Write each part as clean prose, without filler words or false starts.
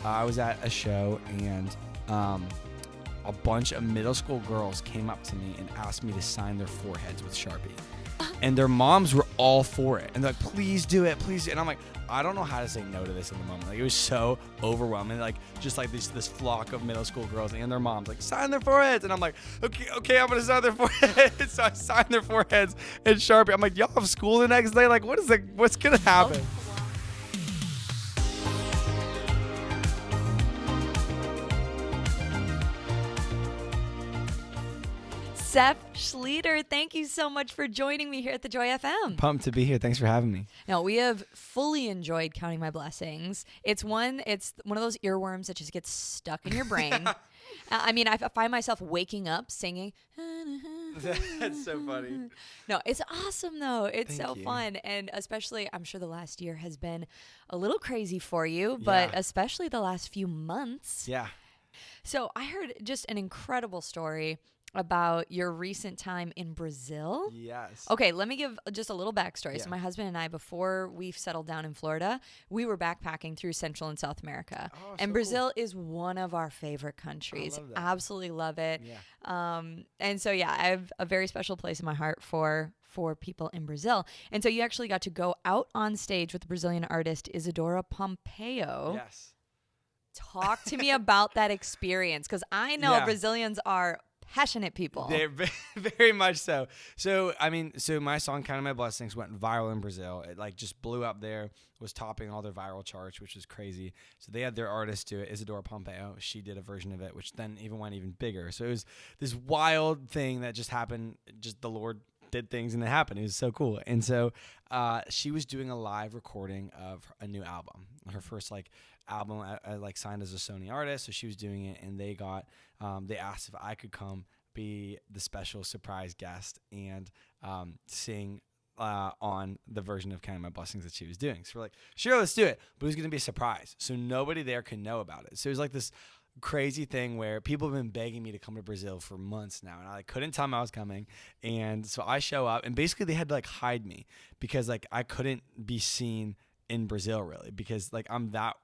I was at a show and a bunch of middle school girls came up to me and asked me to sign their foreheads with Sharpie. And their moms were all for it. And they're like, please do it, please do it. And I'm like, I don't know how to say no to this in the moment. Like, it was so overwhelming. Like, just like this flock of middle school girls and their moms, like, sign their foreheads. And I'm like, okay, I'm going to sign their foreheads. So I signed their foreheads in Sharpie. I'm like, y'all have school the next day? Like, what's going to happen? Seph Schleter, thank you so much for joining me here at the Joy FM. Pumped to be here. Thanks for having me. Now, we have fully enjoyed Counting My Blessings. It's one of those earworms that just gets stuck in your brain. I mean, I find myself waking up singing. That's so funny. No, it's awesome, though. It's Thank so you. fun. And especially, I'm sure the last year has been a little crazy for you, but especially the last few months. Yeah. So I heard just an incredible story about your recent time in Brazil. Yes. Okay, let me give just a little backstory. Yeah. So my husband and I, before we settled down in Florida, we were backpacking through Central and South America. Oh, and so Brazil is one of our favorite countries. I love that. Absolutely love it. Yeah. And so, yeah, I have a very special place in my heart for people in Brazil. And so you actually got to go out on stage with the Brazilian artist Isadora Pompeo. Yes. Talk to me about that experience, because I know Yeah. Brazilians are passionate people. They're very much so. So, I mean, my song Counting My Blessings went viral in Brazil. It like just blew up there, was topping all their viral charts, which was crazy. So they had their artist do it, Isadora Pompeo. She did a version of it, which then went even bigger. So it was this wild thing that just happened. Just the Lord did things and it happened. It was so cool. And so she was doing a live recording of a new album, her first album. I like signed as a Sony artist, so she was doing it, and they asked if I could come be the special surprise guest and sing on the version of Counting My Blessings that she was doing. So we're like, sure, let's do it, but it was going to be a surprise, so nobody there could know about it. So it was like this crazy thing where people have been begging me to come to Brazil for months now, and I couldn't tell them I was coming. And so I show up, and basically they had to hide me because I couldn't be seen in Brazil really, because I'm that,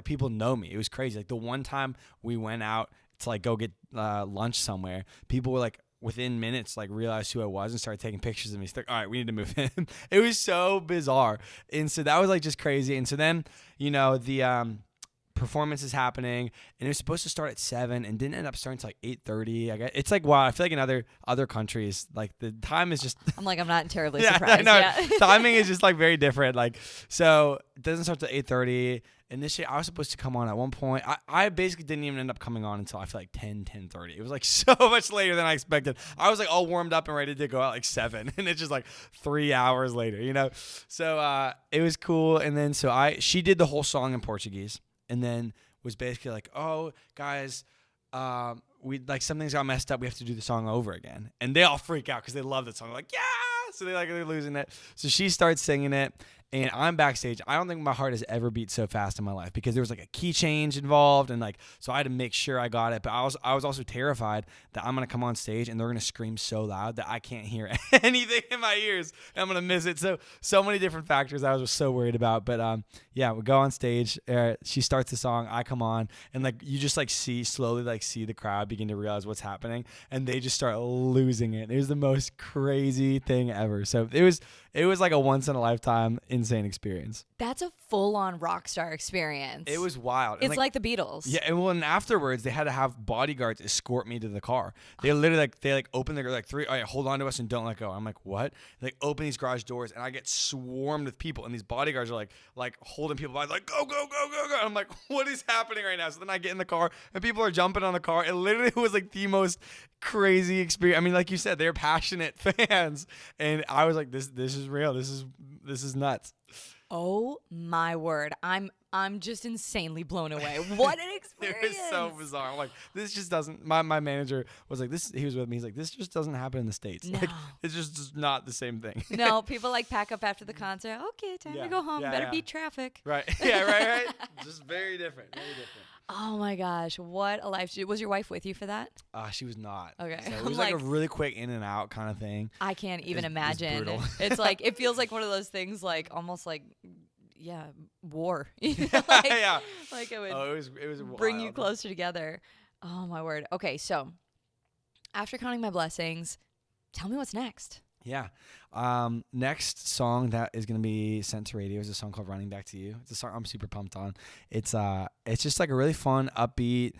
people know me. It was crazy. The one time we went out to go get lunch somewhere, people were within minutes realized who I was and started taking pictures of me. So all right, we need to move in. It was so bizarre. And so that was just crazy. And so then, the performance is happening, and it was supposed to start at 7 and didn't end up starting until 8:30. I guess it's wow. I feel in other countries, the time is just I'm not terribly surprised. Timing is just very different. So it doesn't start till 8:30. Initially, I was supposed to come on at one point. I basically didn't even end up coming on until I feel 10:30. It was so much later than I expected. I was all warmed up and ready to go out 7, and it's just 3 hours later, So it was cool. And then she did the whole song in Portuguese, and then was basically oh guys, we something's got messed up. We have to do the song over again. And they all freak out because they love that song. They're yeah. So they're losing it. So she starts singing it, and I'm backstage. I don't think my heart has ever beat so fast in my life, because there was a key change involved, and so I had to make sure I got it. But I was also terrified that I'm gonna come on stage and they're gonna scream so loud that I can't hear anything in my ears, and I'm gonna miss it. So many different factors I was so worried about. But yeah, we go on stage. She starts the song. I come on, and you just slowly see the crowd begin to realize what's happening, and they just start losing it. It was the most crazy thing ever. So it was a once in a lifetime insane experience. That's a full-on rock star experience. It was wild. It's like the Beatles. Yeah, and afterwards they had to have bodyguards escort me to the car. They literally they open the three. All right, hold on to us and don't let go. I'm what? They open these garage doors, and I get swarmed with people, and these bodyguards are holding people by go go go go go. And I'm what is happening right now? So then I get in the car, and people are jumping on the car. It literally was the most crazy experience. I mean, like you said, they're passionate fans, and I was this is real. This is nuts. Oh my word. I'm just insanely blown away. What an experience. It was so bizarre. I'm this just doesn't, my manager was this, he was with me. He's this just doesn't happen in the States. No. It's just not the same thing. No, people pack up after the concert. Okay, time to go home. Better beat traffic. Right. Yeah, right. Just very different. Very different. Oh my gosh, what a life. Was your wife with you for that? She was not. Okay. So it was a really quick in and out kind of thing. I can't even imagine. It's brutal. It's it feels like one of those things almost war. Yeah. Like it would It was bring you wild. closer together. Oh my word. Okay, so after counting my blessings, tell me what's next. Yeah. Next song that is gonna be sent to radio is a song called "Running Back to You." It's a song I'm super pumped on. It's just like a really fun, upbeat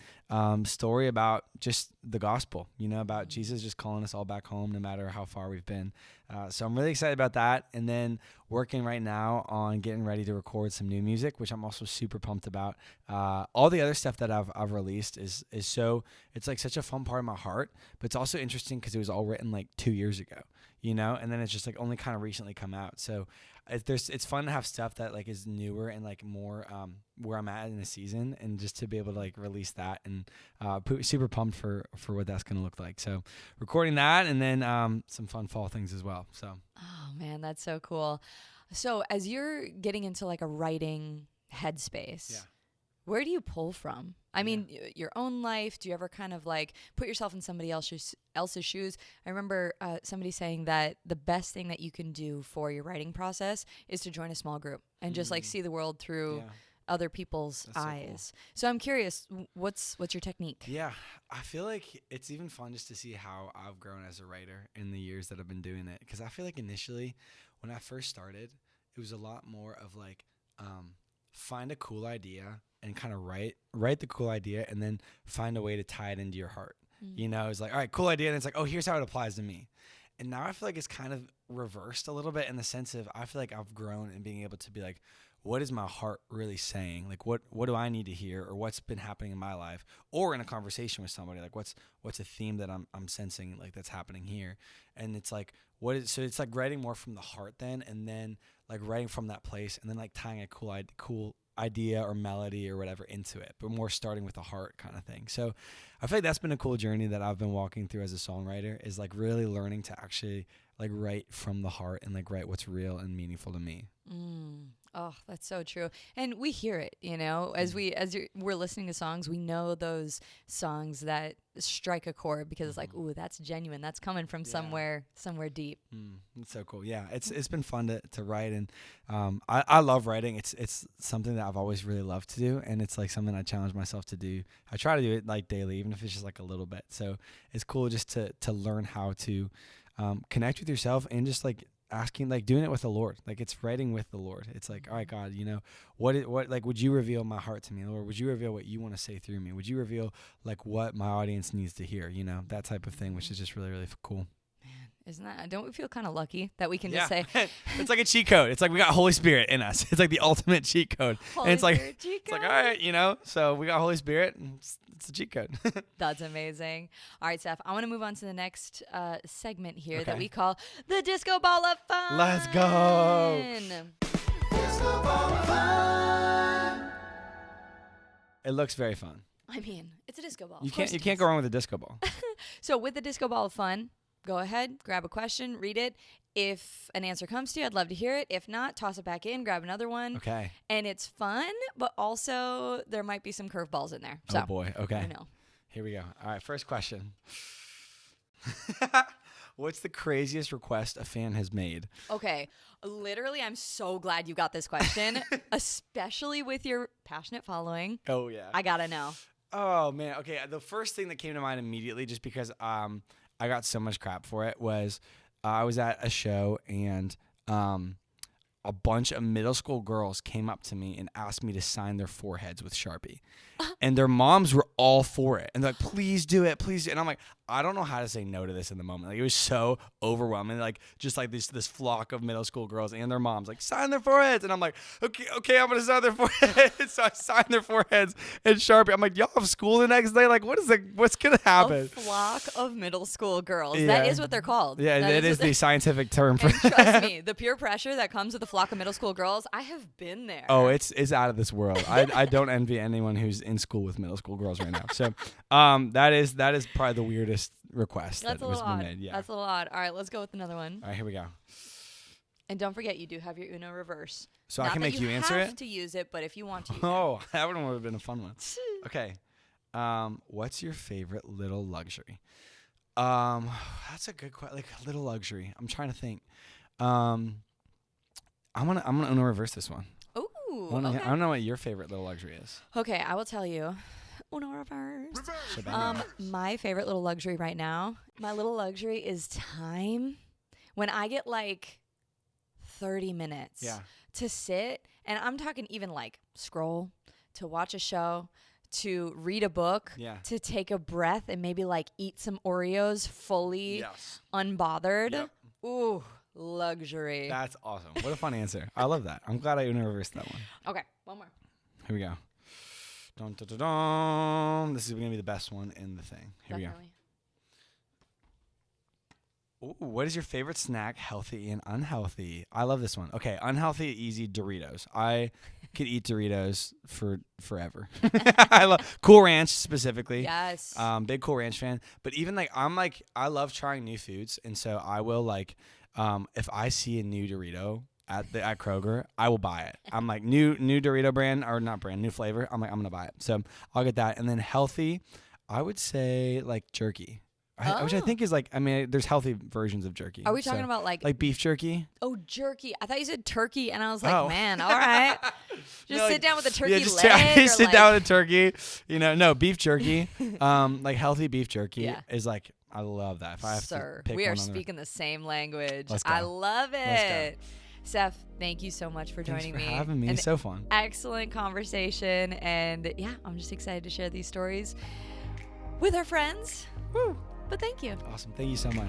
story about just the gospel. You know, about Jesus just calling us all back home, no matter how far we've been. So I'm really excited about that. And then working right now on getting ready to record some new music, which I'm also super pumped about. All the other stuff that I've released is so it's like such a fun part of my heart, but it's also interesting because it was all written like 2 years ago. You know, and then it's just like only kind of recently come out. So it's fun to have stuff that like is newer and like more where I'm at in the season, and just to be able to like release that, and super pumped for what that's gonna look like. So recording that, and then some fun fall things as well. So Oh man, that's so cool. So as you're getting into like a writing headspace, yeah. where do you pull from? I mean, your own life. Do you ever kind of like put yourself in somebody else's shoes? I remember somebody saying that the best thing that you can do for your writing process is to join a small group and just like see the world through other people's eyes. So I'm curious, what's your technique? Yeah, I feel like it's even fun just to see how I've grown as a writer in the years that I've been doing it. Because I feel like initially, when I first started, it was a lot more of like find a cool idea and kind of write the cool idea, and then find a way to tie it into your heart. You know, it's like, all right, cool idea, and it's like, oh, here's how it applies to me. And now I feel like it's kind of reversed a little bit, in the sense of I feel like I've grown in being able to be like, what is my heart really saying? Like, what do I need to hear, or what's been happening in my life, or in a conversation with somebody? Like, what's a theme that I'm sensing like that's happening here? And it's like, so it's like writing more from the heart then, and then like writing from that place, and then like tying a cool idea or melody or whatever into it, but more starting with the heart kind of thing. So I feel like that's been a cool journey that I've been walking through as a songwriter, is like really learning to actually like write from the heart and like write what's real and meaningful to me. Oh, that's so true. And we hear it, you know, as we're listening to songs, we know those songs that strike a chord because it's like, ooh, that's genuine. That's coming from somewhere deep. That's so cool. Yeah, it's been fun to write, and I love writing. It's something that I've always really loved to do, and it's like something I challenge myself to do. I try to do it like daily, even if it's just like a little bit. So it's cool just to learn how to connect with yourself, and just like asking, like doing it with the Lord. Like it's writing with the Lord. It's like, all right, God, you know, what like, would you reveal my heart to me, Lord? Would you reveal what you want to say through me? Would you reveal like what my audience needs to hear? You know, that type of thing, which is just really, really cool. Don't we feel kind of lucky that we can just say it's like a cheat code. It's like we got Holy Spirit in us. It's like the ultimate cheat code. Holy and it's like Spirit cheat it's like, code. all right, you know, so we got Holy Spirit, and it's a cheat code. That's amazing. All right, Seph, I want to move on to the next segment here that Okay. we call the Disco Ball of Fun. Let's go. Disco Ball of Fun. It looks very fun. I mean, it's a disco ball. You Of course can't it is. go wrong with a disco ball. So with the Disco Ball of Fun, go ahead, grab a question, read it. If an answer comes to you, I'd love to hear it. If not, toss it back in, grab another one. Okay. And it's fun, but also there might be some curveballs in there. So, Oh boy. Okay. I know. Here we go. All right, first question. What's the craziest request a fan has made? Okay. Literally, I'm so glad you got this question, especially with your passionate following. Oh yeah. I gotta know. Oh man. Okay. The first thing that came to mind immediately, just because I got so much crap for it, was I was at a show, and a bunch of middle school girls came up to me and asked me to sign their foreheads with Sharpie. And their moms were all for it. And they're like, please do it, please do it. And I'm like, I don't know how to say no to this in the moment. Like, it was so overwhelming. Like, just like this flock of middle school girls and their moms, like, sign their foreheads. And I'm like, okay, I'm going to sign their foreheads. So I signed their foreheads in Sharpie. I'm like, y'all have school the next day? Like, what's going to happen? A flock of middle school girls. Yeah. That is what they're called. Yeah, that is the scientific term for And trust me, the peer pressure that comes with a flock of middle school girls, I have been there. Oh, it's out of this world. I don't envy anyone who's in school with middle school girls right now. So, that is probably the weirdest request That's that a was little odd. made. Yeah. That's a little odd. All right, let's go with another one. All right, here we go. And don't forget, you do have your Uno reverse. So Not I can that make you answer have it. to use it, but if you want to. You can. Oh, that one would have been a fun one. Okay. What's your favorite little luxury? That's a good question. Like a little luxury. I'm trying to think. I'm gonna Uno reverse this one. Ooh. Ooh. I Okay. don't know what your favorite little luxury is. Okay, I will tell you. Uno reverse. My favorite little luxury right now, my little luxury is time. When I get like 30 minutes to sit, and I'm talking even like scroll, to watch a show, to read a book, to take a breath and maybe like eat some Oreos fully unbothered. Yep. Ooh, luxury. That's awesome. What a fun answer. I love that. I'm glad I Uno reversed that one. Okay, one more. Here we go. Dun, dun, dun, dun. This is going to be the best one in the thing. Here Definitely. we go. Ooh, what is your favorite snack, healthy and unhealthy? I love this one. Okay, unhealthy, easy, Doritos. I could eat Doritos for forever. I love Cool Ranch specifically. Yes. Big Cool Ranch fan. But even I love trying new foods, and so I will if I see a new Dorito at Kroger, I will buy it. I'm like new Dorito brand, or not brand, new flavor. I'm gonna buy it. So I'll get that. And then healthy, I would say like jerky. Which I think is there's healthy versions of jerky. Are we talking about like beef jerky? Oh, jerky. I thought you said turkey, and I was like, man, all right. Just sit down with a turkey leg. Sit down with a turkey. No, beef jerky. Like healthy beef jerky is like, I love that. If I have to pick we are one on speaking the same language. Let's go. I love it. Let's go. Seth, thank you so much for joining Thanks for me. having me. So fun. Excellent conversation. And yeah, I'm just excited to share these stories with our friends. Woo. But thank you. Awesome. Thank you so much.